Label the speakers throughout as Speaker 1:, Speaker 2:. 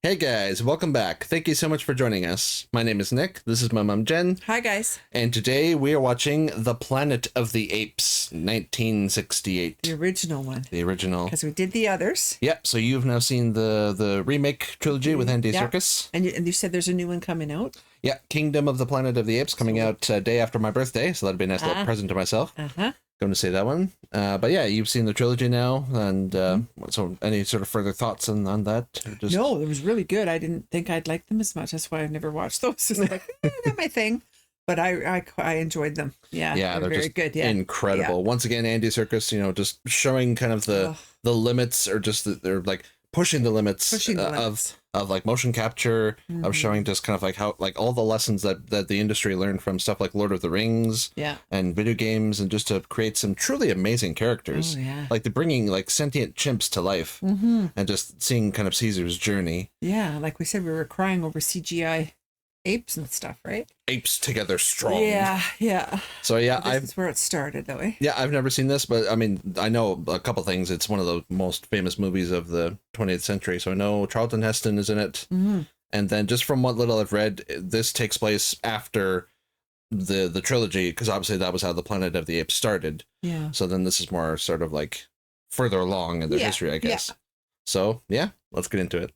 Speaker 1: Hey guys, welcome back. Thank you so much for joining us. My name is Nick. This is my mom Jen.
Speaker 2: Hi guys.
Speaker 1: And today we are watching The Planet of the Apes, 1968.
Speaker 2: The original one.
Speaker 1: The original.
Speaker 2: Because we did the others.
Speaker 1: Yep. So you've now seen the remake trilogy with Andy Serkis.
Speaker 2: And you said there's a new one coming out.
Speaker 1: Yeah, Kingdom of the Planet of the Apes coming out day after my birthday. So that'd be a nice little present to myself. Going to say that one. But yeah, you've seen the trilogy now. And so any sort of further thoughts on that? Just...
Speaker 2: No, it was really good. I didn't think I'd like them as much. That's why I've never watched those. It's like, not my thing. But I enjoyed them. Yeah,
Speaker 1: they're
Speaker 2: very
Speaker 1: just
Speaker 2: good. Yeah,
Speaker 1: incredible.
Speaker 2: Yeah.
Speaker 1: Once again, Andy Serkis, just showing kind of the limits, or just they're like pushing the limits, of like motion capture, of showing just kind of like how like all the lessons that the industry learned from stuff like Lord of the Rings, and video games, and just to create some truly amazing characters. Like they're bringing like sentient chimps to life, and just seeing kind of Caesar's journey.
Speaker 2: Yeah, like we said, we were crying over CGI apes and stuff, right?
Speaker 1: Apes together strong.
Speaker 2: Yeah.
Speaker 1: So yeah,
Speaker 2: this is where it started, though.
Speaker 1: Yeah, I've never seen this, but I mean, I know a couple things. It's one of the most famous movies of the 20th century. So I know Charlton Heston is in it, and then just from what little I've read, this takes place after the trilogy, because obviously that was how the Planet of the Apes started.
Speaker 2: Yeah.
Speaker 1: So then this is more sort of like further along in their history, I guess. So yeah, let's get into it.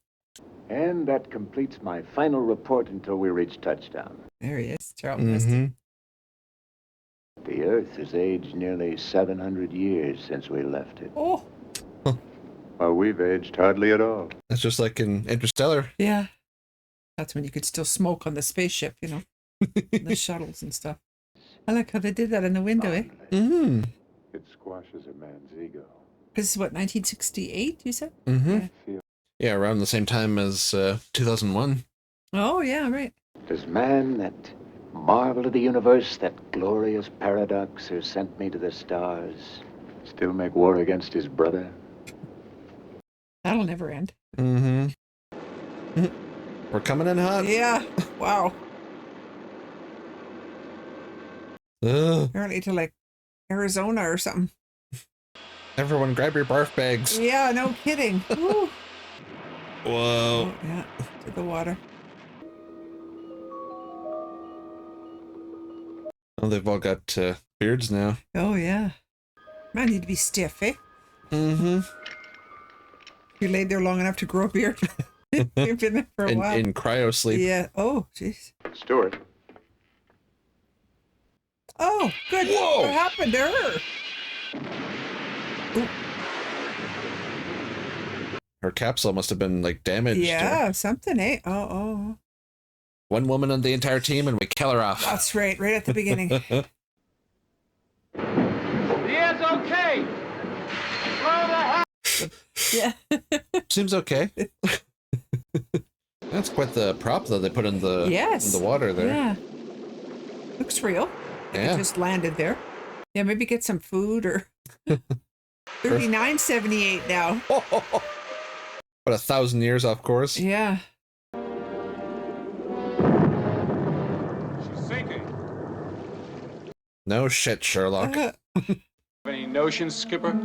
Speaker 3: And that completes my final report until we reach touchdown.
Speaker 2: There he is, Charlton Heston.
Speaker 3: The Earth has aged nearly 700 years since we left it.
Speaker 2: Oh.
Speaker 3: Well, we've aged hardly at all.
Speaker 1: That's just like in Interstellar.
Speaker 2: Yeah. That's when you could still smoke on the spaceship, the shuttles and stuff. I like how they did that in the window,
Speaker 3: It squashes a man's ego.
Speaker 2: This is what, 1968, you said?
Speaker 1: Yeah, around the same time as 2001.
Speaker 2: Oh, yeah, right.
Speaker 3: Does man, that marvel of the universe, that glorious paradox who sent me to the stars, still make war against his brother?
Speaker 2: That'll never end.
Speaker 1: We're coming in hot.
Speaker 2: Yeah. Wow. Apparently to like Arizona or something.
Speaker 1: Everyone grab your barf bags.
Speaker 2: Yeah, no kidding. Woo.
Speaker 1: Whoa.
Speaker 2: Oh, yeah, to the water.
Speaker 1: Oh, they've all got beards now.
Speaker 2: Oh, yeah. Man, need to be stiff, eh? You laid there long enough to grow a beard. You've been there for a while.
Speaker 1: In cryo sleep.
Speaker 2: Yeah. Oh, jeez.
Speaker 3: Stuart.
Speaker 2: Oh, good.
Speaker 1: Whoa.
Speaker 2: What happened to her? Ooh.
Speaker 1: Her capsule must have been like damaged.
Speaker 2: Yeah, something, eh? Oh.
Speaker 1: One woman on the entire team, and we kill her off.
Speaker 2: That's right at the beginning.
Speaker 4: He is okay. Throw the hell.
Speaker 2: Yeah.
Speaker 1: Seems okay. That's quite the prop though they put in the in the water there.
Speaker 2: Yeah. Looks real.
Speaker 1: Yeah.
Speaker 2: It just landed there. Yeah, maybe get some food or 39.78 now.
Speaker 1: What, 1,000 years off course?
Speaker 2: Yeah.
Speaker 4: She's sinking.
Speaker 1: No shit, Sherlock.
Speaker 4: Any notions, Skipper?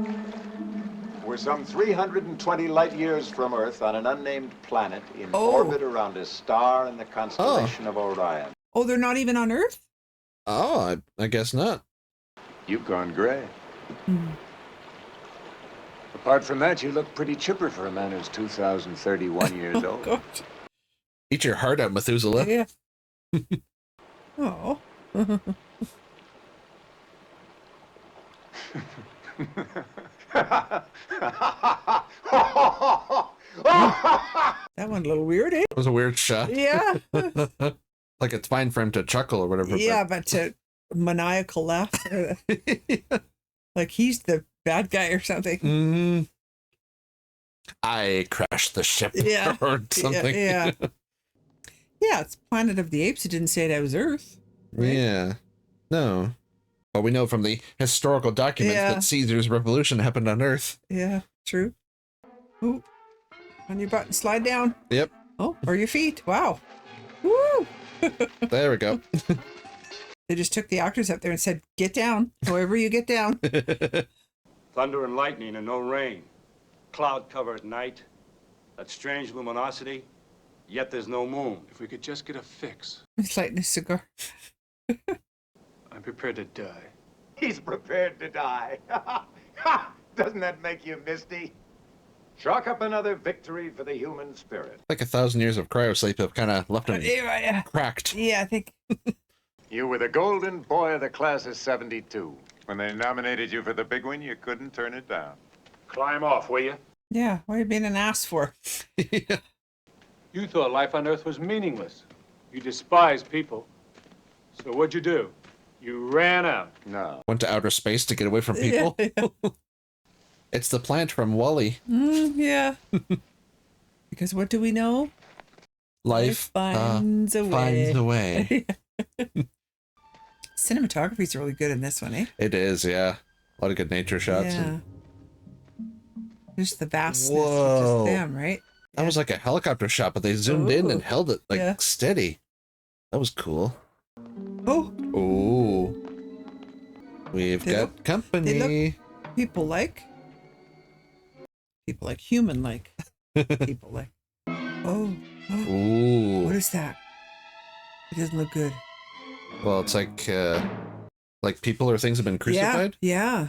Speaker 3: We're some 320 light years from Earth on an unnamed planet in orbit around a star in the constellation of Orion.
Speaker 2: Oh, they're not even on Earth?
Speaker 1: Oh, I guess not.
Speaker 3: You've gone gray. Apart from that, you look pretty chipper for a man who's 2,031 years old.
Speaker 2: God.
Speaker 1: Eat your heart out, Methuselah.
Speaker 2: Yeah. Oh. That one a little weird, eh?
Speaker 1: It was a weird shot.
Speaker 2: Yeah.
Speaker 1: Like it's fine for him to chuckle or whatever.
Speaker 2: Yeah, but to maniacal laugh. Like he's the bad guy or something.
Speaker 1: I crashed the ship
Speaker 2: Yeah.
Speaker 1: or something.
Speaker 2: Yeah. Yeah, it's Planet of the Apes. It didn't say that was Earth. Right?
Speaker 1: Yeah. No. But we know from the historical documents that Caesar's revolution happened on Earth.
Speaker 2: Yeah, true. Ooh. On your butt and slide down.
Speaker 1: Yep.
Speaker 2: Oh, or your feet. Wow. Woo!
Speaker 1: There we go.
Speaker 2: They just took the actors up there and said, get down, however you get down.
Speaker 4: Thunder and lightning and no rain. Cloud cover at night. That strange luminosity.
Speaker 5: Yet there's no moon. If we could just get a fix.
Speaker 2: He's lighting a cigar.
Speaker 5: I'm prepared to die.
Speaker 3: He's prepared to die. Doesn't that make you misty? Chalk up another victory for the human spirit.
Speaker 1: Like 1,000 years of cryosleep have kind of left him
Speaker 2: Yeah,
Speaker 1: cracked.
Speaker 2: yeah, I think.
Speaker 3: You were the golden boy of the class of 72. When they nominated you for the big one, you couldn't turn it down.
Speaker 5: Climb off, will you?
Speaker 2: Yeah, what are you being an ass for?
Speaker 1: Yeah.
Speaker 5: You thought life on Earth was meaningless. You despised people. So what'd you do? You ran out.
Speaker 3: No.
Speaker 1: Went to outer space to get away from people.
Speaker 2: Yeah.
Speaker 1: It's the plant from Wall-E.
Speaker 2: Yeah. Because what do we know?
Speaker 1: Life
Speaker 2: finds a way.
Speaker 1: Finds a way.
Speaker 2: Cinematography's really good in this one, eh?
Speaker 1: It is, yeah. A lot of good nature shots.
Speaker 2: Yeah.
Speaker 1: And
Speaker 2: There's the vastness of
Speaker 1: Whoa.
Speaker 2: just them, right?
Speaker 1: that was like a helicopter shot, but they zoomed in and
Speaker 2: Ooh.
Speaker 1: held it like
Speaker 2: Yeah.
Speaker 1: steady. That was cool.
Speaker 2: Oh,
Speaker 1: Ooh. We've
Speaker 2: They
Speaker 1: got
Speaker 2: look-
Speaker 1: company.
Speaker 2: people like human like people like. Oh,
Speaker 1: Ooh.
Speaker 2: what is that? It doesn't look good.
Speaker 1: Well, it's like people or things have been crucified.
Speaker 2: Yeah.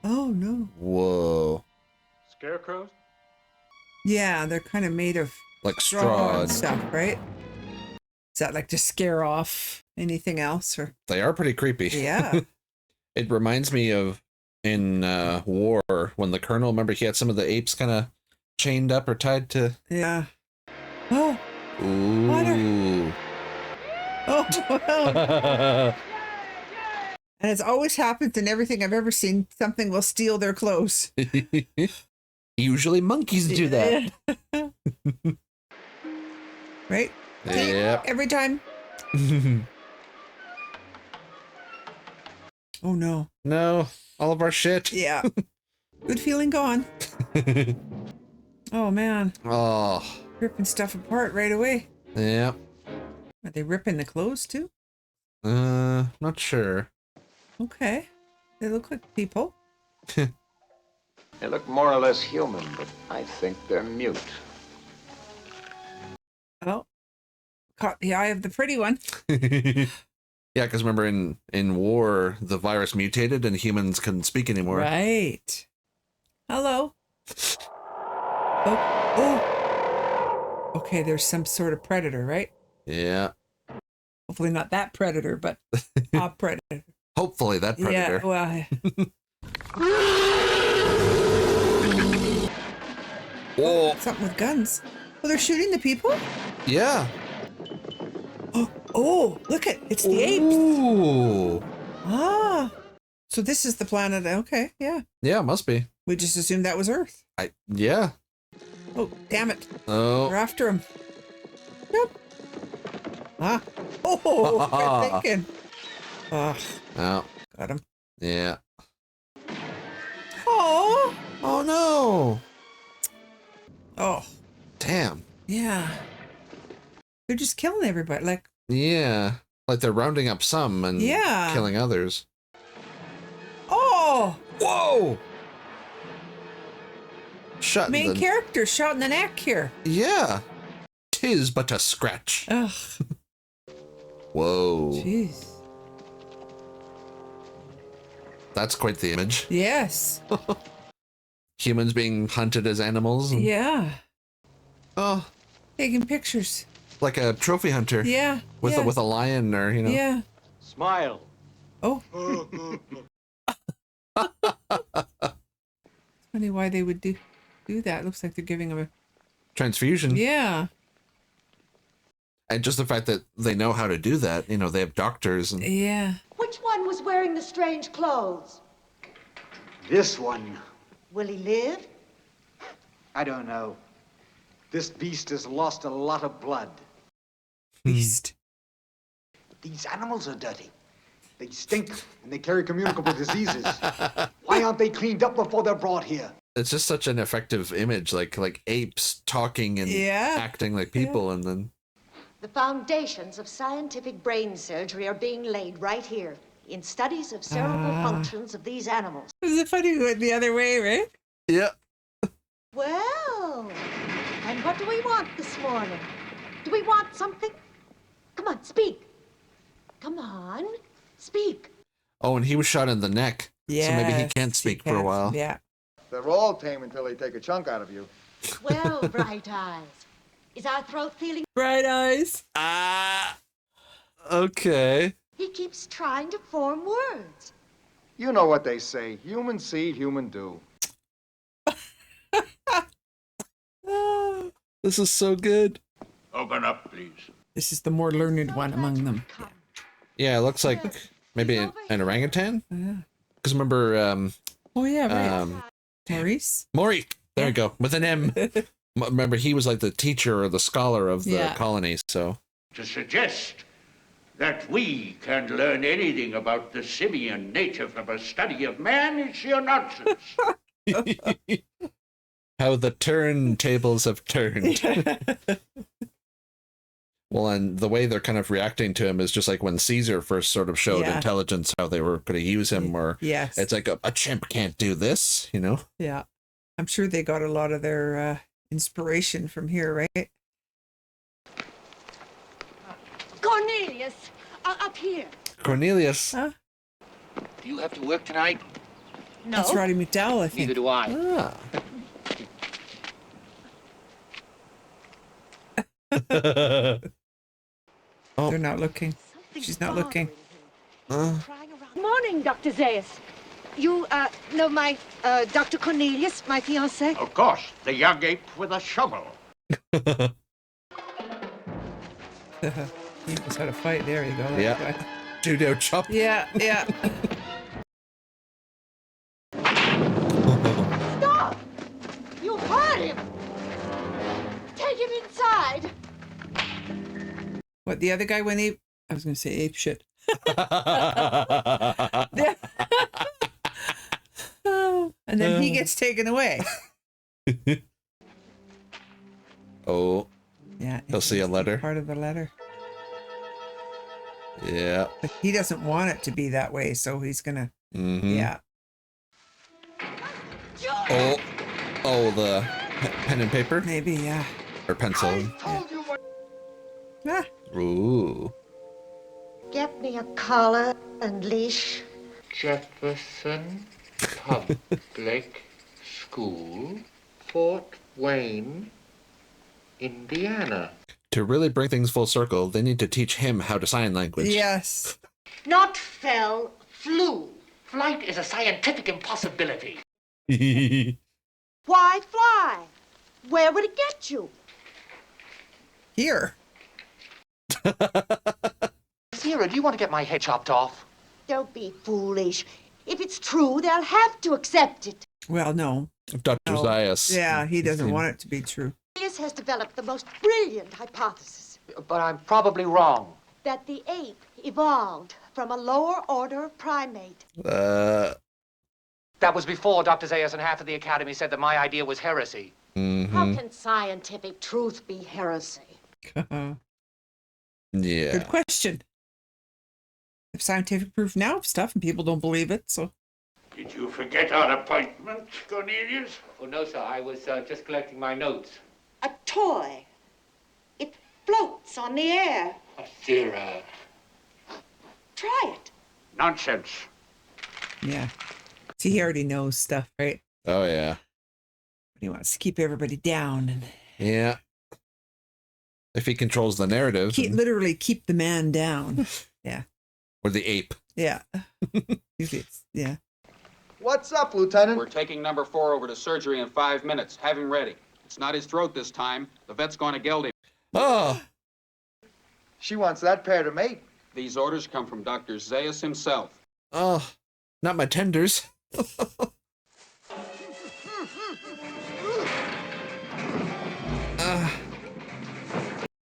Speaker 2: Oh no.
Speaker 1: Whoa.
Speaker 5: Scarecrows?
Speaker 2: Yeah, they're kind of made of
Speaker 1: Like
Speaker 2: straw
Speaker 1: straw.
Speaker 2: and stuff, right? Is that like to scare off anything else, or?
Speaker 1: They are pretty creepy.
Speaker 2: Yeah.
Speaker 1: It reminds me of in War when the Colonel, remember he had some of the apes kind of chained up or tied to.
Speaker 2: Yeah. Oh.
Speaker 1: Ooh.
Speaker 2: Oh. Well. And it's always happens in everything I've ever seen. Something will steal their clothes.
Speaker 1: Usually monkeys do that.
Speaker 2: Right?
Speaker 1: Yep.
Speaker 2: Every time. Oh no.
Speaker 1: No, all of our shit.
Speaker 2: Yeah. Good feeling gone. Oh man.
Speaker 1: Oh,
Speaker 2: Ripping stuff apart right away.
Speaker 1: yeah.
Speaker 2: Are they ripping the clothes too?
Speaker 1: Not sure.
Speaker 2: Okay. They look like people.
Speaker 3: They look more or less human, but I think they're mute.
Speaker 2: Oh. Caught the eye of the pretty one.
Speaker 1: Yeah, because remember in War, the virus mutated and humans couldn't speak anymore.
Speaker 2: Right. Hello. Oh. Okay, there's some sort of predator, right?
Speaker 1: Yeah.
Speaker 2: Hopefully not that predator, but a predator.
Speaker 1: Hopefully that predator.
Speaker 2: Yeah, well.
Speaker 1: Whoa.
Speaker 2: Something with guns. Oh, they're shooting the people?
Speaker 1: Yeah.
Speaker 2: Oh, look it. It's the apes.
Speaker 1: Ooh.
Speaker 2: Ah. So this is the planet. Okay, yeah.
Speaker 1: Yeah, must be.
Speaker 2: We just assumed that was Earth.
Speaker 1: Yeah.
Speaker 2: Oh, damn it.
Speaker 1: Oh.
Speaker 2: We're after him. Yep. Ah. Oh, good thinking. Ah,
Speaker 1: Oh.
Speaker 2: got him.
Speaker 1: Yeah.
Speaker 2: Oh.
Speaker 1: Oh no.
Speaker 2: Oh,
Speaker 1: Damn.
Speaker 2: yeah. They're just killing everybody. Like,
Speaker 1: Yeah. Like they're rounding up some and
Speaker 2: Yeah.
Speaker 1: killing others.
Speaker 2: oh,
Speaker 1: Whoa. Shut
Speaker 2: main
Speaker 1: the...
Speaker 2: character shot in the neck here.
Speaker 1: Yeah. 'Tis but a scratch.
Speaker 2: Ugh,
Speaker 1: Whoa.
Speaker 2: jeez.
Speaker 1: That's quite the image.
Speaker 2: Yes.
Speaker 1: Humans being hunted as animals. And,
Speaker 2: Yeah.
Speaker 1: oh,
Speaker 2: Taking pictures.
Speaker 1: like a trophy hunter.
Speaker 2: Yeah.
Speaker 1: With
Speaker 2: yeah.
Speaker 1: a lion or, you know.
Speaker 2: Yeah.
Speaker 5: Smile.
Speaker 2: Oh. Funny why they would do that. Looks like they're giving him a.
Speaker 1: Transfusion.
Speaker 2: Yeah.
Speaker 1: And just the fact that they know how to do that, you know, they have doctors and
Speaker 2: Yeah.
Speaker 6: Which one was wearing the strange clothes?
Speaker 7: This one,
Speaker 6: Will he live?
Speaker 7: I don't know. This beast has lost a lot of blood.
Speaker 2: Beast.
Speaker 7: These animals are dirty. They stink and they carry communicable diseases. Why aren't they cleaned up before they're brought here?
Speaker 1: it's just such an effective image, like apes talking and
Speaker 2: Yeah.
Speaker 1: acting like people, and then
Speaker 6: The foundations of scientific brain surgery are being laid right here in studies of cerebral functions of these animals.
Speaker 2: Is it funny going the other way, right?
Speaker 1: yeah.
Speaker 6: Well, and What do we want this morning? Do we want something? Come on, speak. Come on, speak.
Speaker 1: Oh, and he was shot in the neck.
Speaker 2: Yeah.
Speaker 1: So maybe he can't speak for a while.
Speaker 2: Yeah.
Speaker 7: They're all tame until they take a chunk out of you.
Speaker 6: Well, Bright Eyes, is our throat feeling?
Speaker 2: Bright eyes.
Speaker 1: Ah. Okay.
Speaker 6: He keeps trying to form words.
Speaker 7: You know what they say. Human see, human do.
Speaker 1: This is so good.
Speaker 4: Open up, please.
Speaker 2: This is the more learned one among them.
Speaker 1: Yeah, it looks like maybe an orangutan.
Speaker 2: Yeah.
Speaker 1: Because remember,
Speaker 2: Oh yeah, right. Maurice.
Speaker 1: Maury. There you go, with an M. Remember, he was like the teacher or the scholar of the colony. So
Speaker 4: To suggest that we can learn anything about the simian nature from a study of man is sheer nonsense.
Speaker 1: how the turntables have turned. Well, and the way they're kind of reacting to him is just like when Caesar first sort of showed intelligence, how they were going to use him, or it's like a chimp can't do this, you know?
Speaker 2: Yeah. I'm sure they got a lot of their inspiration from here, right?
Speaker 6: Cornelius, up here.
Speaker 1: Cornelius.
Speaker 2: Huh?
Speaker 8: Do you have to work tonight?
Speaker 6: No.
Speaker 2: That's Roddy McDowell, I think.
Speaker 8: Neither do I.
Speaker 1: Ah. Oh.
Speaker 2: They're not looking. She's not looking.
Speaker 6: Morning, Dr. Zayas. You, know my, Dr. Cornelius, my fiancé?
Speaker 4: Of course, the young ape with a shovel.
Speaker 2: He knows how to fight. There you go. that
Speaker 1: Yeah.
Speaker 2: guy.
Speaker 1: Judo chop.
Speaker 2: Yeah, yeah.
Speaker 6: Stop! You hurt him! Take him inside!
Speaker 2: What, the other guy went ape? I was going to say ape shit. And then he gets taken away.
Speaker 1: Oh,
Speaker 2: Yeah.
Speaker 1: he'll see a letter.
Speaker 2: Part of the letter.
Speaker 1: Yeah.
Speaker 2: But he doesn't want it to be that way, so he's going to...
Speaker 1: Mm-hmm.
Speaker 2: Yeah.
Speaker 1: Oh, the pen and paper?
Speaker 2: Maybe, yeah.
Speaker 1: Or pencil.
Speaker 2: Ah,
Speaker 1: Ooh.
Speaker 6: Get me a collar and leash.
Speaker 8: Jefferson Public School, Fort Wayne, Indiana.
Speaker 1: To really bring things full circle, they need to teach him how to sign language.
Speaker 2: yes.
Speaker 6: Not fell, flew.
Speaker 8: Flight is a scientific impossibility.
Speaker 6: Why fly? Where would it get you?
Speaker 2: Here.
Speaker 8: Sierra, do you want to get my head chopped off?
Speaker 6: Don't be foolish. If it's true, they'll have to accept it.
Speaker 2: Well, no.
Speaker 1: Dr.
Speaker 2: No.
Speaker 1: Zayas.
Speaker 2: Yeah, he doesn't want it to be true.
Speaker 6: This has developed the most brilliant hypothesis
Speaker 8: But I'm probably wrong.
Speaker 6: that the ape evolved from a lower order primate.
Speaker 8: That was before Dr. Zayas and half of the Academy said that my idea was heresy.
Speaker 6: How can scientific truth be heresy?
Speaker 1: Yeah.
Speaker 2: Good question. If scientific proof now of stuff and people don't believe it, so...
Speaker 4: Did you forget our appointment, Cornelius?
Speaker 8: Oh, no, sir. I was just collecting my notes.
Speaker 6: A toy. It floats on the air.
Speaker 8: Sierra.
Speaker 6: Try it.
Speaker 4: Nonsense.
Speaker 2: Yeah. See, he already knows stuff, right?
Speaker 1: Oh, yeah.
Speaker 2: But he wants to keep everybody down and
Speaker 1: Yeah. If he controls the narrative.
Speaker 2: literally keep the man down. Yeah.
Speaker 1: Or the ape.
Speaker 2: Yeah. Yeah.
Speaker 7: What's up, Lieutenant?
Speaker 9: We're taking number 4 over to surgery in 5 minutes. Have him ready. It's not his throat this time. The vet's going to geld him.
Speaker 1: Oh.
Speaker 7: She wants that pair to mate.
Speaker 9: These orders come from Dr. Zayas himself.
Speaker 1: Oh. Not my tenders.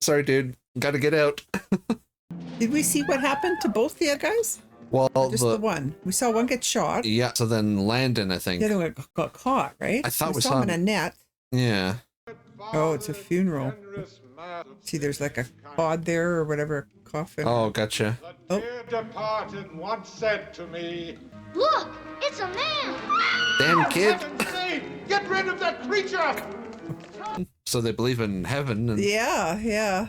Speaker 1: Sorry, dude. Gotta get out.
Speaker 2: Did we see what happened to both the other guys?
Speaker 1: Well,
Speaker 2: Just the one. We saw one get shot.
Speaker 1: Yeah, so then Landon, I think.
Speaker 2: The other one got caught, right?
Speaker 1: I thought we
Speaker 2: saw
Speaker 1: saw
Speaker 2: him in
Speaker 1: him.
Speaker 2: a net.
Speaker 1: Yeah.
Speaker 2: Oh, it's a funeral. See, there's like a pod there or whatever, coffin.
Speaker 1: Oh, gotcha.
Speaker 2: Oh.
Speaker 4: Dear departed once said to me,
Speaker 6: Look, it's a man.
Speaker 1: Damn, kid.
Speaker 4: "Heaven's sake, get rid of that creature!"
Speaker 1: So they believe in heaven. And...
Speaker 2: Yeah, yeah.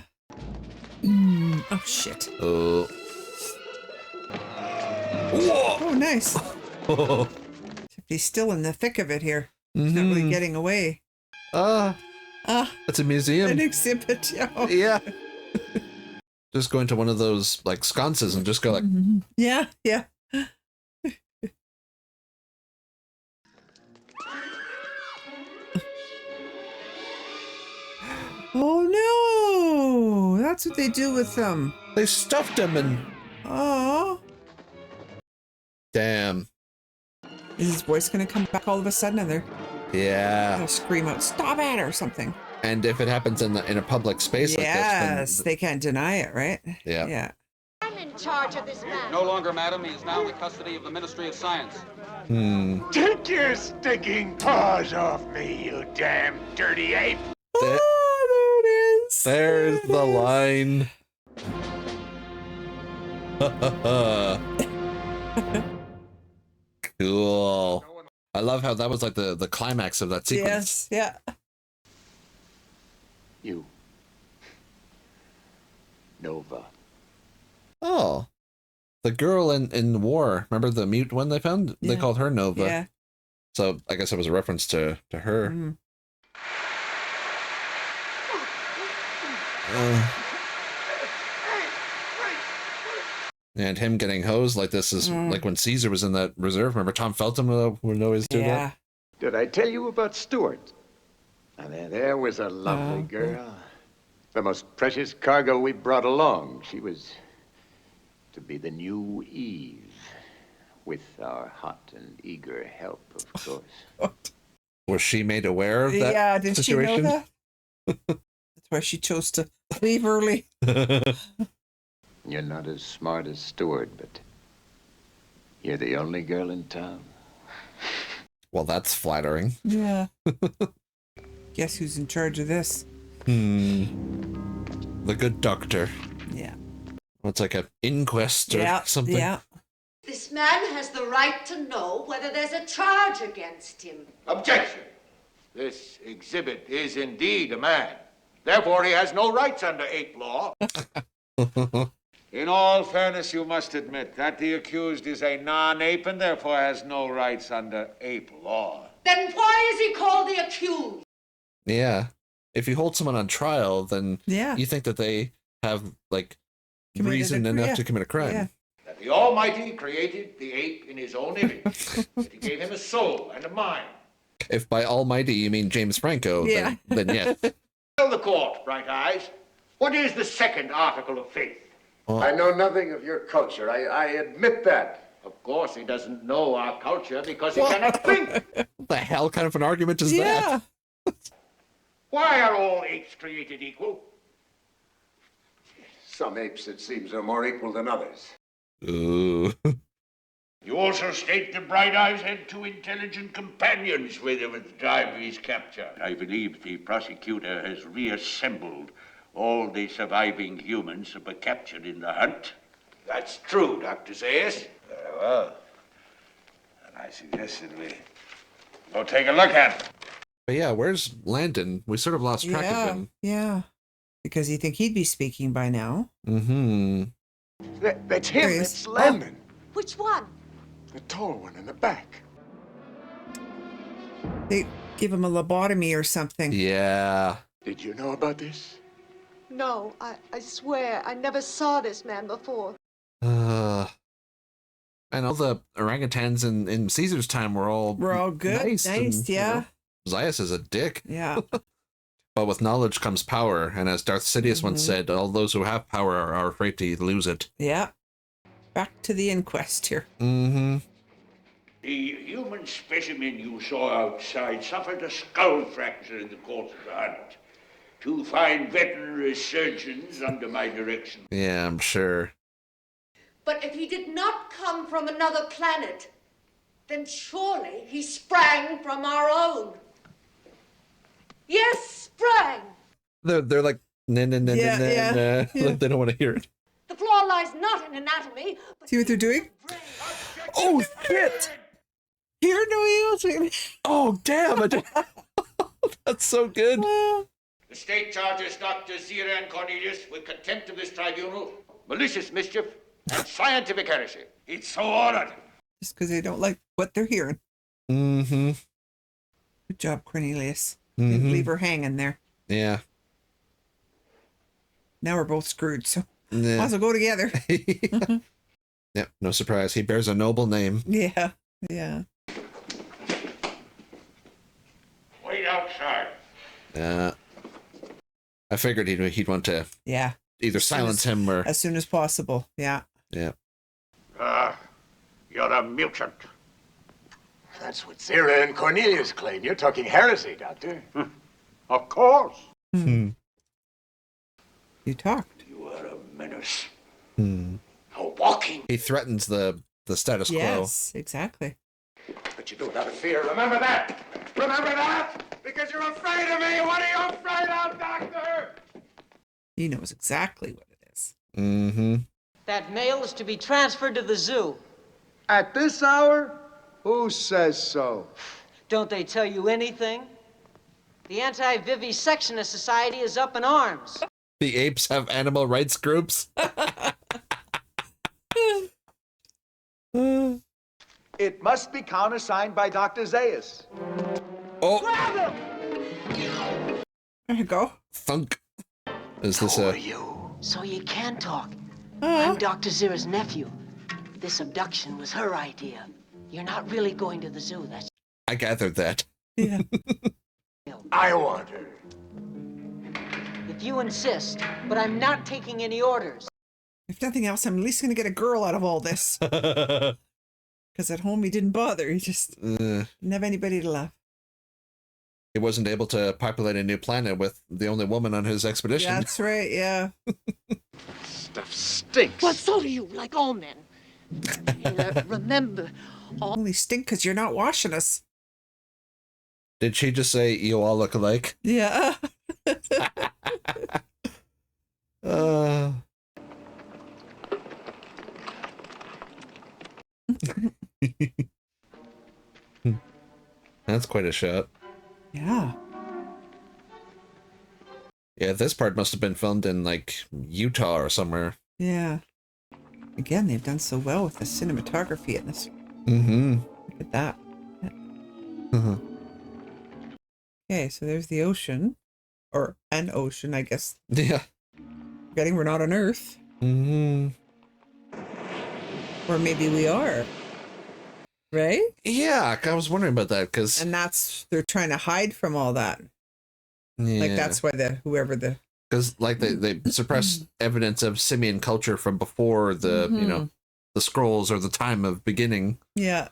Speaker 2: Oh, shit.
Speaker 1: Oh.
Speaker 2: Oh, nice. He's still in the thick of it here. He's not really getting away.
Speaker 1: It's a museum.
Speaker 2: An exhibit, yeah.
Speaker 1: Yeah. Just go into one of those like sconces and just go like,
Speaker 2: yeah, yeah. Oh no! That's what they do with them.
Speaker 1: They stuffed him and.
Speaker 2: Oh.
Speaker 1: Damn.
Speaker 2: Is his voice gonna come back all of a sudden, and they're
Speaker 1: Yeah.
Speaker 2: gonna scream out "Stop it!" or something?
Speaker 1: And if it happens in a public space like this, then
Speaker 2: they can't deny it, right?
Speaker 1: Yeah.
Speaker 2: Yeah.
Speaker 6: I'm in charge of this man.
Speaker 9: No longer, madam. He is now in the custody of the Ministry of Science.
Speaker 4: Take your stinking paws off me, you damn dirty ape!
Speaker 2: Oh, there it is.
Speaker 1: There's the line. Cool. I love how that was like the climax of that sequence.
Speaker 2: Yes, yeah.
Speaker 3: You. Nova.
Speaker 1: Oh. The girl in the war. Remember the mute one they found?
Speaker 2: Yeah.
Speaker 1: They called her Nova.
Speaker 2: Yeah.
Speaker 1: So I guess it was a reference to her.
Speaker 2: Mm-hmm.
Speaker 1: And him getting hosed like this is like when Caesar was in that reserve. Remember Tom Felton would always do that?
Speaker 3: Did I tell you about Stuart? And there was a lovely girl. The most precious cargo we brought along. She was to be the new Eve. With our hot and eager help, of course.
Speaker 1: Was she made aware of that
Speaker 2: Yeah, did
Speaker 1: situation?
Speaker 2: she know that? That's why she chose to leave early.
Speaker 3: You're not as smart as Stuart, but you're the only girl in town.
Speaker 1: Well, that's flattering.
Speaker 2: Yeah. Guess who's in charge of this?
Speaker 1: The good doctor.
Speaker 2: Yeah.
Speaker 1: It's like an inquest or something.
Speaker 2: Yeah.
Speaker 6: This man has the right to know whether there's a charge against him.
Speaker 4: Objection! This exhibit is indeed a man. Therefore, he has no rights under ape law. In all fairness, you must admit that the accused is a non-ape and therefore has no rights under ape law.
Speaker 6: Then why is he called the accused?
Speaker 1: Yeah. If you hold someone on trial, then you think that they have like reason enough to commit a crime.
Speaker 2: Yeah.
Speaker 4: That the Almighty created the ape in his own image. That he gave him a soul and a mind.
Speaker 1: If by Almighty you mean James Franco, then yes.
Speaker 4: Tell the court, Bright Eyes, what is the second article of faith?
Speaker 3: I know nothing of your culture. I admit that.
Speaker 4: Of course, he doesn't know our culture because he cannot think.
Speaker 1: What the hell kind of an argument is that?
Speaker 4: Why are all apes created equal?
Speaker 3: Some apes, it seems, are more equal than others.
Speaker 1: Ooh.
Speaker 4: You also state that Bright Eyes had two intelligent companions with him at the time of his capture. I believe the prosecutor has reassembled all the surviving humans that were captured in the hunt. That's true, Dr. Zayas. Very well. And I suggested we go take a look at it.
Speaker 1: But yeah, where's Landon? We sort of lost track of him.
Speaker 2: Yeah. Because you think he'd be speaking by now.
Speaker 1: Mm-hmm.
Speaker 3: That's him. It's Landon.
Speaker 6: Which one?
Speaker 3: The tall one in the back.
Speaker 2: They give him a lobotomy or something.
Speaker 1: Yeah.
Speaker 3: Did you know about this?
Speaker 6: No, I swear I never saw this man before.
Speaker 1: And all the orangutans in Caesar's time were all
Speaker 2: good. Nice,
Speaker 1: and,
Speaker 2: yeah.
Speaker 1: Zaius is a dick.
Speaker 2: Yeah.
Speaker 1: But with knowledge comes power, and as Darth Sidious once said, all those who have power are afraid to lose it.
Speaker 2: Yeah. Back to the inquest here.
Speaker 1: Mm-hmm.
Speaker 4: The human specimen you saw outside suffered a skull fracture in the course of the hunt. Two fine veterinary surgeons under my direction.
Speaker 1: Yeah, I'm sure.
Speaker 6: But if he did not come from another planet, then surely he sprang from our own. Yes, sprang.
Speaker 1: They're like, nah. Like they don't want to hear it.
Speaker 6: The flaw lies not in anatomy, but
Speaker 2: see what they're doing?
Speaker 1: Oh, shit!
Speaker 2: Here, no, he was.
Speaker 1: Oh, damn! That's so good.
Speaker 4: The state charges Dr. Zira and Cornelius with contempt of this tribunal, malicious mischief, and scientific heresy. It's so ordered.
Speaker 2: Just because they don't like what they're hearing.
Speaker 1: Mm-hmm.
Speaker 2: Good job, Cornelius. Didn't leave her hanging there.
Speaker 1: Yeah.
Speaker 2: Now we're both screwed, so
Speaker 1: Yeah.
Speaker 2: might as well go together.
Speaker 1: Yep, no surprise. He bears a noble name.
Speaker 2: Yeah, yeah.
Speaker 4: Wait outside.
Speaker 1: I figured he'd want to
Speaker 2: Yeah.
Speaker 1: either silence him or...
Speaker 2: As soon as possible, yeah.
Speaker 1: Yeah.
Speaker 4: You're a mutant.
Speaker 3: That's what Zira and Cornelius claim. You're talking heresy, Doctor.
Speaker 4: Of course.
Speaker 2: You talked.
Speaker 4: You are a menace.
Speaker 3: A walking.
Speaker 1: He threatens the status quo.
Speaker 2: Yes, exactly.
Speaker 3: But you do it out of fear. Remember that. Remember that? Because you're afraid of me. What are you afraid of, Doctor?
Speaker 2: He knows exactly what it is.
Speaker 1: Mm-hmm.
Speaker 6: That male is to be transferred to the zoo.
Speaker 7: At this hour? Who says so?
Speaker 6: Don't they tell you anything? The Anti-Vivisectionist Society is up in arms.
Speaker 1: The apes have animal rights groups.
Speaker 7: It must be countersigned by Dr. Zayas.
Speaker 1: Oh,
Speaker 2: There you go.
Speaker 1: thunk. Is this
Speaker 3: Who
Speaker 1: a...
Speaker 3: are you?
Speaker 6: So you can talk. I'm Dr. Zira's nephew. This abduction was her idea. You're not really going to the zoo, that's...
Speaker 1: I gathered that.
Speaker 2: Yeah.
Speaker 3: I want her.
Speaker 6: If you insist, but I'm not taking any orders.
Speaker 2: If nothing else, I'm at least going to get a girl out of all this. Because at home he didn't bother. He just didn't have anybody to love.
Speaker 1: He wasn't able to populate a new planet with the only woman on his expedition.
Speaker 2: That's right, yeah.
Speaker 3: Stuff stinks.
Speaker 6: Well, so do you, like all men. Remember,
Speaker 2: Only stink because you're not washing us.
Speaker 1: Did she just say, you all look alike?
Speaker 2: Yeah.
Speaker 1: That's quite a shot.
Speaker 2: Yeah.
Speaker 1: Yeah, this part must have been filmed in, like, Utah or somewhere.
Speaker 2: Yeah. Again, they've done so well with the cinematography in this.
Speaker 1: Mm-hmm.
Speaker 2: Look at that.
Speaker 1: Uh-huh.
Speaker 2: Okay, so there's the ocean. Or an ocean, I guess.
Speaker 1: Yeah.
Speaker 2: Forgetting we're not on Earth.
Speaker 1: Mm-hmm.
Speaker 2: Or maybe we are. Right?
Speaker 1: Yeah, I was wondering about that, because...
Speaker 2: And that's, they're trying to hide from all that.
Speaker 1: Yeah.
Speaker 2: Like, that's why whoever the...
Speaker 1: Because, like, they suppress evidence of simian culture from before the, you know, the scrolls or the time of beginning.
Speaker 2: Yeah.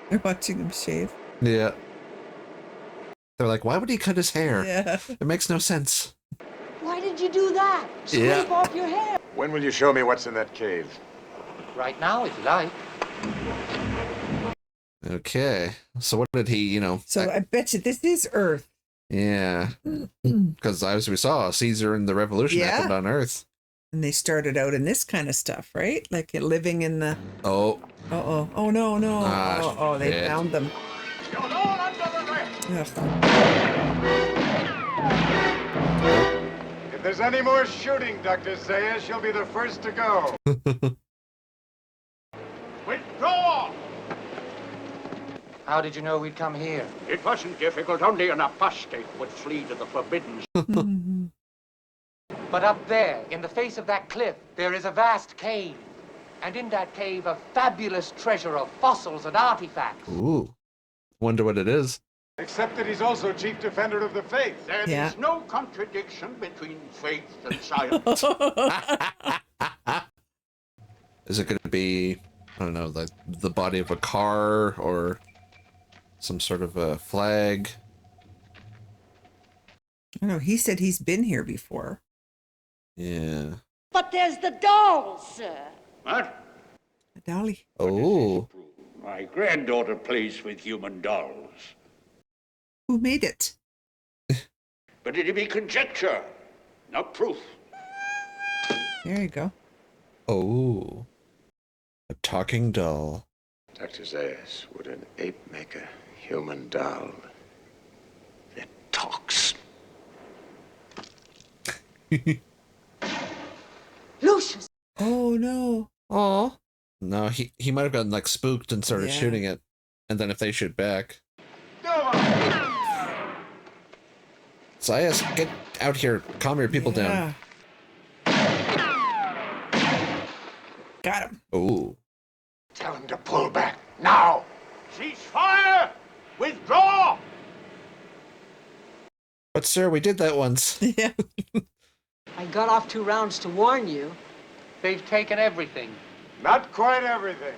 Speaker 2: They're watching him shave.
Speaker 1: Yeah. They're like, why would he cut his hair?
Speaker 2: Yeah.
Speaker 1: It makes no sense.
Speaker 6: why did you do that? Scrape off your hair.
Speaker 3: When will you show me what's in that cave?
Speaker 8: Right now, if you like.
Speaker 1: Okay. So what did he, you know...
Speaker 2: So I bet you this is Earth.
Speaker 1: Yeah. Because as we saw, Caesar and the revolution happened on Earth.
Speaker 2: And they started out in this kind of stuff, right? Like living in the...
Speaker 1: Oh.
Speaker 2: Uh-oh. Oh, no, no.
Speaker 1: Ah,
Speaker 2: oh, they
Speaker 1: shit.
Speaker 2: found them.
Speaker 3: You're all under the rest.
Speaker 2: Ugh.
Speaker 3: If there's any more shooting, Dr. Zayas, you'll be the first to go.
Speaker 4: Withdraw!
Speaker 8: How did you know we'd come here?
Speaker 4: It wasn't difficult. Only an apostate would flee to the forbidden.
Speaker 8: But up there, in the face of that cliff, there is a vast cave. And in that cave, a fabulous treasure of fossils and artifacts.
Speaker 1: Ooh. Wonder what it is.
Speaker 3: Except that he's also chief defender of the faith.
Speaker 4: There
Speaker 2: Yeah.
Speaker 4: is no contradiction between faith and science.
Speaker 1: Is it going to be, I don't know, like the body of a car or some sort of a flag?
Speaker 2: I don't know. He said he's been here before.
Speaker 1: Yeah.
Speaker 6: But there's the dolls, sir.
Speaker 4: What?
Speaker 2: Dolly.
Speaker 1: Oh.
Speaker 4: My granddaughter plays with human dolls.
Speaker 2: Who made it?
Speaker 4: But it'd be conjecture, not proof.
Speaker 2: There you go.
Speaker 1: Oh. A talking doll.
Speaker 3: Dr. Zayas, would an ape make a human doll that talks?
Speaker 6: Lucius!
Speaker 2: Oh no.
Speaker 1: Oh. No, he might have gotten like spooked and started
Speaker 2: Yeah.
Speaker 1: shooting it. And then if they shoot back. Sias, get out here. Calm your people down.
Speaker 2: Got him.
Speaker 1: Oh.
Speaker 3: Tell him to pull back, now!
Speaker 4: Cease fire! Withdraw!
Speaker 1: But sir, we did that once.
Speaker 2: Yeah.
Speaker 6: I got off 2 rounds to warn you.
Speaker 8: They've taken everything.
Speaker 3: Not quite everything.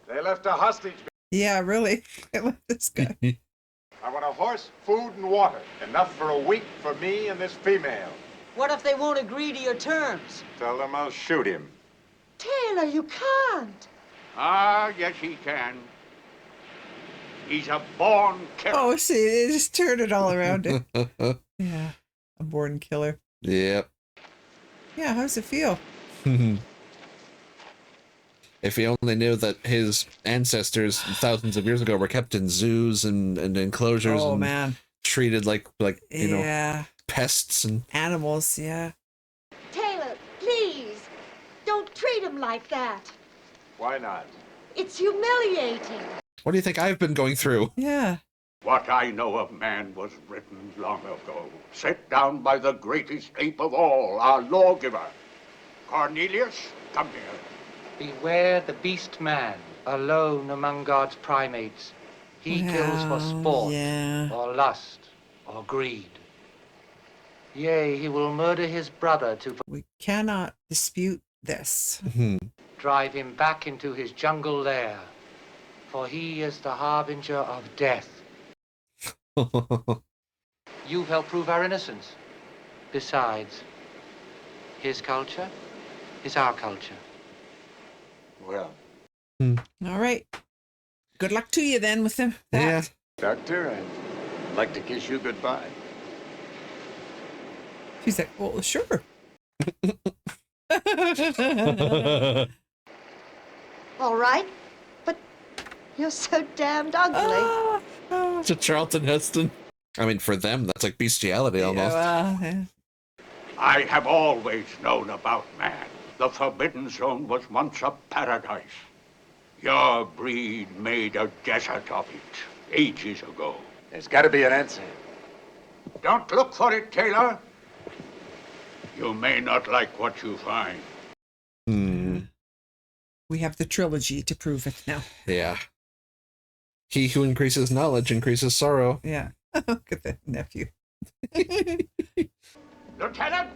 Speaker 3: They left a hostage.
Speaker 2: Yeah, really. I love this guy.
Speaker 3: I want a horse, food, and water. Enough for a week for me and this female.
Speaker 6: What if they won't agree to your terms?
Speaker 3: Tell them I'll shoot him.
Speaker 6: Taylor, you can't.
Speaker 4: Ah, yes, he can. He's a born killer.
Speaker 2: Oh, see, they just turned it all around it. Yeah. A born killer.
Speaker 1: Yep.
Speaker 2: Yeah, how's it feel?
Speaker 1: If he only knew that his ancestors thousands of years ago were kept in zoos and enclosures
Speaker 2: Oh,
Speaker 1: and
Speaker 2: man.
Speaker 1: treated like you know,
Speaker 2: Yeah.
Speaker 1: pests and
Speaker 2: Animals, yeah.
Speaker 6: Taylor, please. Don't treat him like that.
Speaker 3: Why not?
Speaker 6: It's humiliating.
Speaker 1: what do you think I've been going through?
Speaker 2: Yeah.
Speaker 4: What I know of man was written long ago, set down by the greatest ape of all, our lawgiver. Cornelius, come here.
Speaker 8: Beware the beast man, alone among God's primates. He kills for sport,
Speaker 2: Yeah.
Speaker 8: or lust, or greed. Yea, he will murder his brother to
Speaker 2: We cannot dispute this.
Speaker 8: drive him back into his jungle lair, for he is the harbinger of death. You've helped prove our innocence. Besides, his culture is our culture.
Speaker 3: Well,
Speaker 2: All right. Good luck to you then with them.
Speaker 1: Yeah.
Speaker 3: Doctor, I'd like to kiss you goodbye.
Speaker 2: She's like, well, sure.
Speaker 6: All right, but you're so damned ugly.
Speaker 1: To Charlton Heston. I mean, for them, that's like bestiality almost.
Speaker 2: Yeah.
Speaker 4: I have always known about man. The Forbidden Zone was once a paradise. Your breed made a desert of it ages ago.
Speaker 3: There's got to be an answer.
Speaker 4: Don't look for it, Taylor. You may not like what you find.
Speaker 2: We have the trilogy to prove it now.
Speaker 1: Yeah. He who increases knowledge increases sorrow.
Speaker 2: Yeah. Look at the nephew.
Speaker 4: Lieutenant,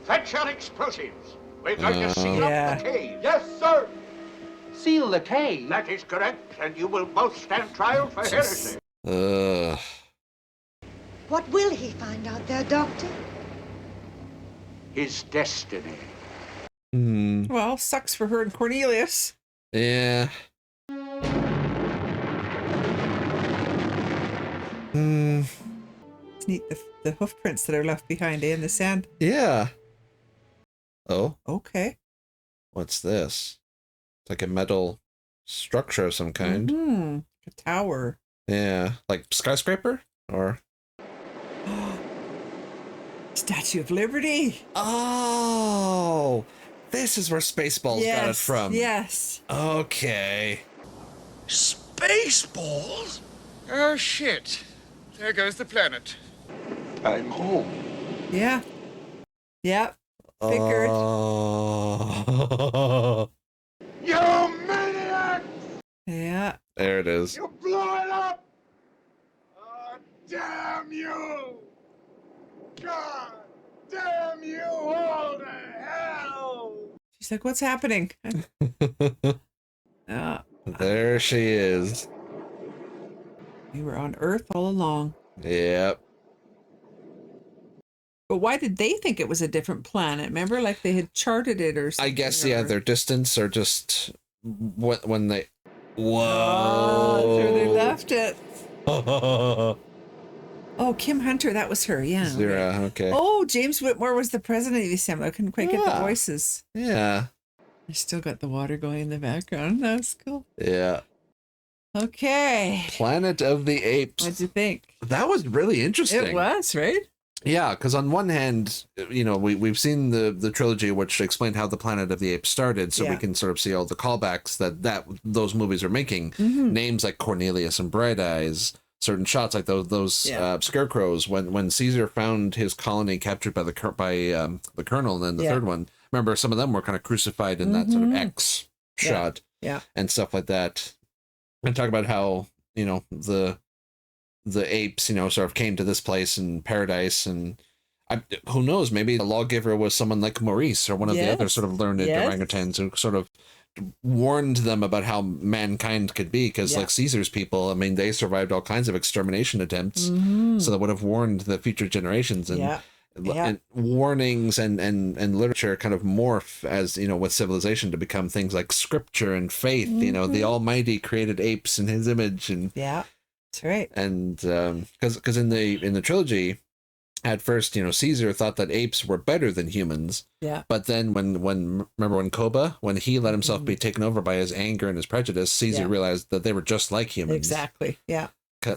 Speaker 4: fetch your explosives. We're going to seal
Speaker 2: Yeah.
Speaker 4: up the cave. Yes, sir.
Speaker 8: Seal the cave?
Speaker 4: That is correct, and you will both stand trial for heresy.
Speaker 6: What will he find out there, Doctor?
Speaker 4: His destiny.
Speaker 2: Well, sucks for her and Cornelius.
Speaker 1: Yeah.
Speaker 2: It's neat, the hoof prints that are left behind in the sand.
Speaker 1: Yeah. Oh,
Speaker 2: Okay.
Speaker 1: what's this? It's like a metal structure of some kind.
Speaker 2: A tower.
Speaker 1: Yeah. Like skyscraper? Or
Speaker 2: Statue of Liberty.
Speaker 1: oh, this is where Spaceballs got it from.
Speaker 2: Yes.
Speaker 1: Okay.
Speaker 10: Spaceballs? Oh, shit. There goes the planet.
Speaker 3: I'm home.
Speaker 2: Yeah. Yep. Figured.
Speaker 3: You maniac!
Speaker 2: Yeah.
Speaker 1: There it is.
Speaker 3: You blew it up! Oh, damn you! God damn you all to hell!
Speaker 2: She's like, what's happening?
Speaker 1: There she is.
Speaker 2: We were on Earth all along.
Speaker 1: Yep.
Speaker 2: But why did they think it was a different planet? Remember, like they had charted it or something.
Speaker 1: I guess, yeah, their distance or just when they... Whoa.
Speaker 2: Oh, sure they left it. Oh, Kim Hunter, that was her, yeah.
Speaker 1: Zira, okay.
Speaker 2: Oh, James Whitmore was the president of the assembly. I couldn't quite get the
Speaker 1: Yeah.
Speaker 2: voices.
Speaker 1: Yeah.
Speaker 2: I still got the water going in the background. That's cool.
Speaker 1: Yeah.
Speaker 2: Okay.
Speaker 1: Planet of the Apes.
Speaker 2: What'd you think?
Speaker 1: That was really interesting.
Speaker 2: It was, right?
Speaker 1: Yeah, because on one hand, you know, we've seen the trilogy which explained how the Planet of the Apes started, so we can sort of see all the callbacks that those movies are making. Names like Cornelius and Bright Eyes, certain shots like those scarecrows. When Caesar found his colony captured by the colonel, and then the third one, remember some of them were kind of crucified in that sort of X shot, and stuff like that. And talk about how, you know, the apes, you know, sort of came to this place in paradise, and who knows, maybe the lawgiver was someone like Maurice or one of the other sort of learned orangutans who sort of warned them about how mankind could be, because like Caesar's people, I mean, they survived all kinds of extermination attempts, so that would have warned the future generations, and and warnings and literature kind of morph as, you know, with civilization to become things like scripture and faith. You know, the Almighty created apes in his image, and
Speaker 2: that's right.
Speaker 1: And because in the trilogy, at first, you know, Caesar thought that apes were better than humans. Yeah. But then when Koba, when he let himself be taken over by his anger and his prejudice, Caesar realized that they were just like humans.
Speaker 2: Exactly. Yeah.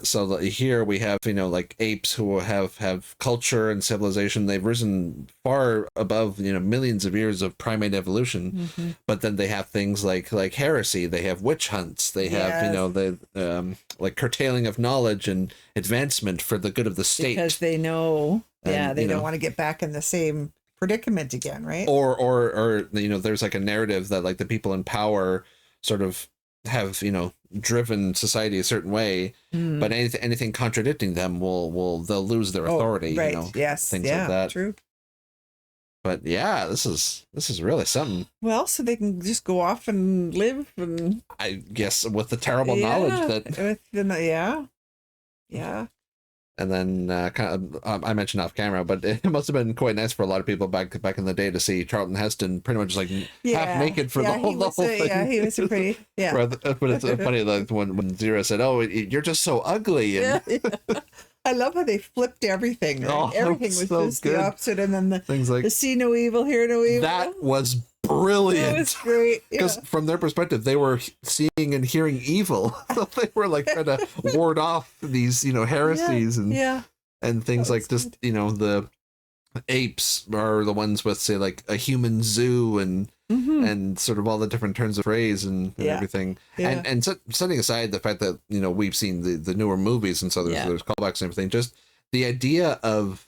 Speaker 1: So here we have, you know, like apes who have culture and civilization. They've risen far above, you know, millions of years of primate evolution. But then they have things like heresy. They have witch hunts. They have, you know, the like curtailing of knowledge and advancement for the good of the state.
Speaker 2: Because they know, they don't want to get back in the same predicament again, right?
Speaker 1: Or you know, there's like a narrative that like the people in power sort of have, you know, driven society a certain way, but anything contradicting them they'll lose their authority.
Speaker 2: Right.
Speaker 1: You know,
Speaker 2: yes.
Speaker 1: things like that.
Speaker 2: True.
Speaker 1: But yeah, this is really something.
Speaker 2: Well, so they can just go off and live, and
Speaker 1: I guess with the terrible knowledge that
Speaker 2: yeah.
Speaker 1: And then I mentioned off camera, but it must have been quite nice for a lot of people back in the day to see Charlton Heston pretty much like half naked for the whole thing.
Speaker 2: Yeah, he was pretty. Yeah.
Speaker 1: But it's funny, like when Zero said, "Oh, you're just so ugly." And
Speaker 2: I love how they flipped everything. Right?
Speaker 1: Oh,
Speaker 2: Everything was
Speaker 1: so
Speaker 2: just
Speaker 1: good.
Speaker 2: the opposite, and then
Speaker 1: things like
Speaker 2: the see no evil, hear no evil.
Speaker 1: That was brilliant.
Speaker 2: That was great.
Speaker 1: Because from their perspective, they were seeing and hearing evil. So they were like trying to ward off these, you know, heresies and things like just, you know, the apes are the ones with, say, like a human zoo and sort of all the different turns of phrase and everything. And setting aside the fact that, you know, we've seen the newer movies, and so there's callbacks and everything, just the idea of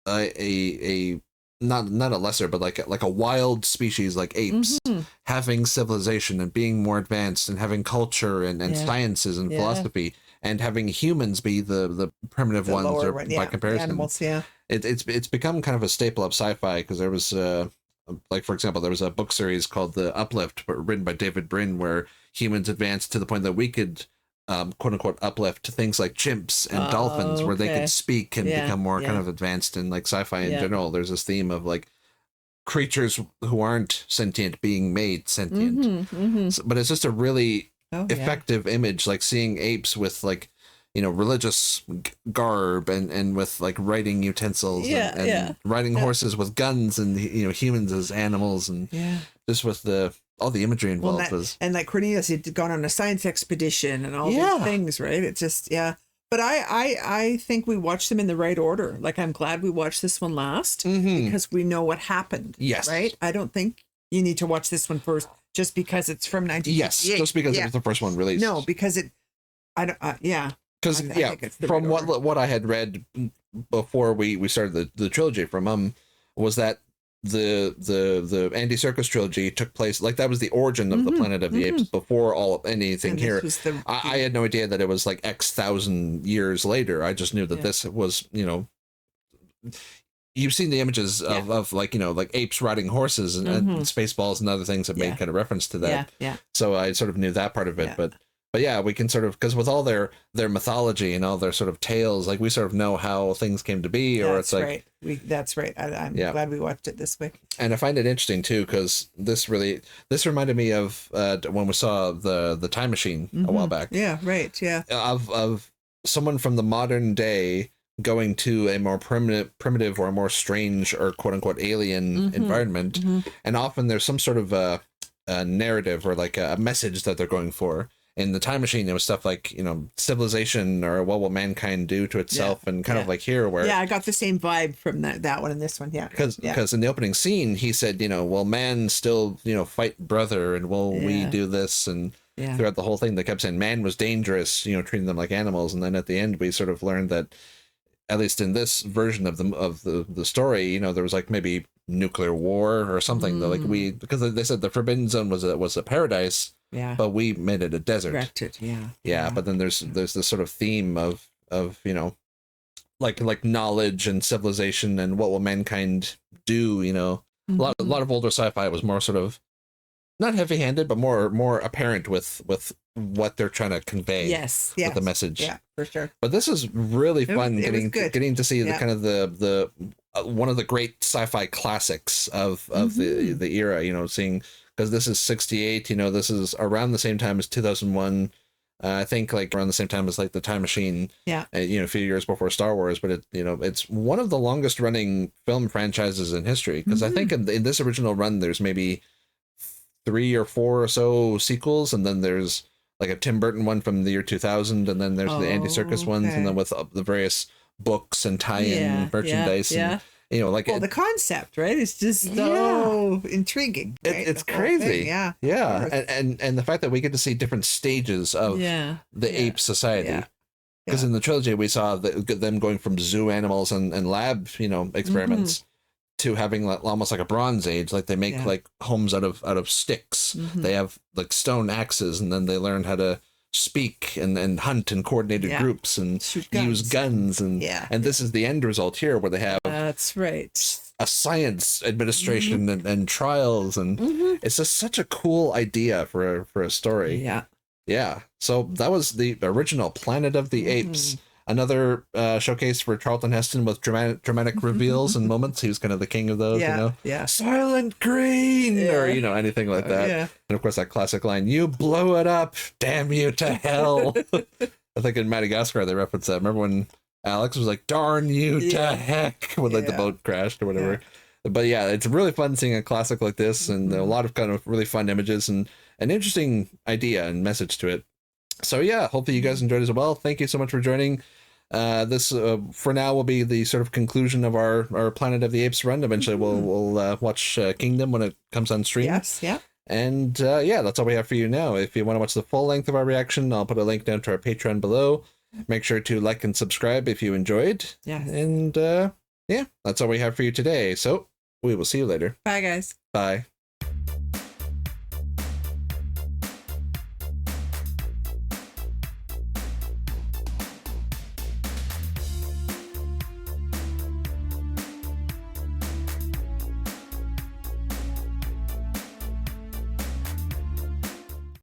Speaker 1: a not a lesser, but like a wild species like apes having civilization and being more advanced and having culture and sciences and philosophy, and having humans be the primitive ones, or by comparison,
Speaker 2: animals.
Speaker 1: It's become kind of a staple of sci-fi, because there was like, for example, there was a book series called The Uplift, written by David Brin, where humans advanced to the point that we could quote unquote uplift things like chimps and dolphins, where they could speak and become more kind of advanced in like sci-fi in general. There's this theme of like creatures who aren't sentient being made sentient. So, but it's just a really effective image, like seeing apes with like, you know, religious garb and with like writing utensils and riding horses with guns, and, you know, humans as animals, and just with all the imagery involved
Speaker 2: and like Cornelius had gone on a science expedition and all these things, right? It's just but I think we watched them in the right order. Like, I'm glad we watched this one last, because we know what happened.
Speaker 1: Yes.
Speaker 2: Right? I don't think you need to watch this one first just because it's from 1958.
Speaker 1: Yes, just because it was the first one released.
Speaker 2: No, because
Speaker 1: because from what I had read before we started the trilogy from was that the Andy Serkis trilogy took place, like, that was the origin of the Planet of the Apes before anything here. I had no idea that it was like X thousand years later. I just knew that this was, you know, you've seen the images of like, you know, like apes riding horses and Spaceballs and other things that made kind of reference to that. So I sort of knew that part of it, but yeah, we can sort of, because with all their mythology and all their sort of tales, like, we sort of know how things came to be, or it's like,
Speaker 2: that's right. I'm glad we watched it this way.
Speaker 1: And I find it interesting too, because this reminded me of when we saw the Time Machine a while back.
Speaker 2: Yeah, right. Yeah.
Speaker 1: Of someone from the modern day going to a more primitive or a more strange or quote unquote alien environment, and often there's some sort of a narrative or like a message that they're going for. in the Time Machine, it was stuff like, you know, civilization or what will mankind do to itself, and kind of like here where
Speaker 2: I got the same vibe from that one and this one.
Speaker 1: Because in the opening scene he said, you know, will man still, you know, fight brother, and will we do this, and throughout the whole thing they kept saying man was dangerous, you know, treating them like animals, and then at the end we sort of learned that, at least in this version of the story, you know, there was like maybe nuclear war or something. Like because they said the Forbidden Zone was a paradise, but we made it a desert.
Speaker 2: Directed,
Speaker 1: But then there's this sort of theme of you know, like knowledge and civilization and what will mankind do. You know, a lot of older sci-fi was more sort of not heavy-handed, but more apparent with what they're trying to convey.
Speaker 2: Yes,
Speaker 1: with the message.
Speaker 2: Yeah, for sure.
Speaker 1: But this is really fun getting to see the kind of the one of the great sci-fi classics of the era. You know, seeing, because this is 68. You know, this is around the same time as 2001. I think like around the same time as like the Time Machine.
Speaker 2: Yeah.
Speaker 1: You know, a few years before Star Wars, but it, you know, it's one of the longest running film franchises in history, because I think in this original run there's maybe 3 or 4 or so sequels, and then there's like a Tim Burton one from the year 2000, and then there's the Andy Serkis ones, and then with the various books and tie-in merchandise, and you know, like
Speaker 2: the concept, right? It's just so intriguing. Right?
Speaker 1: It's crazy,
Speaker 2: thing.
Speaker 1: and the fact that we get to see different stages of the ape society. Because in the trilogy we saw them going from zoo animals and lab, you know, experiments to having like, almost like a Bronze Age. Like they make like homes out of sticks. They have like stone axes, and then they learn how to speak and hunt in coordinated groups and use guns, and this is the end result here, where they have
Speaker 2: that's right,
Speaker 1: a science administration and trials, and it's just such a cool idea for a story. So that was the original Planet of the Apes. Another showcase for Charlton Heston with dramatic reveals and moments. He was kind of the king of those, you know? Silent Green! Or, you know, anything like that. And of course, that classic line, "You blow it up, damn you to hell." I think in Madagascar they referenced that. Remember when Alex was like, "Darn you to heck," when like the boat crashed or whatever. But yeah, it's really fun seeing a classic like this, and a lot of kind of really fun images and an interesting idea and message to it. So yeah, hopefully you guys enjoyed as well. Thank you so much for joining. This for now will be the sort of conclusion of our Planet of the Apes run. Eventually we'll watch Kingdom when it comes on stream. And that's all we have for you now. If you want to watch the full length of our reaction, I'll put a link down to our Patreon below. Make sure to like and subscribe if you enjoyed. And that's all we have for you today. So we will see you later.
Speaker 2: Bye, guys.
Speaker 1: Bye.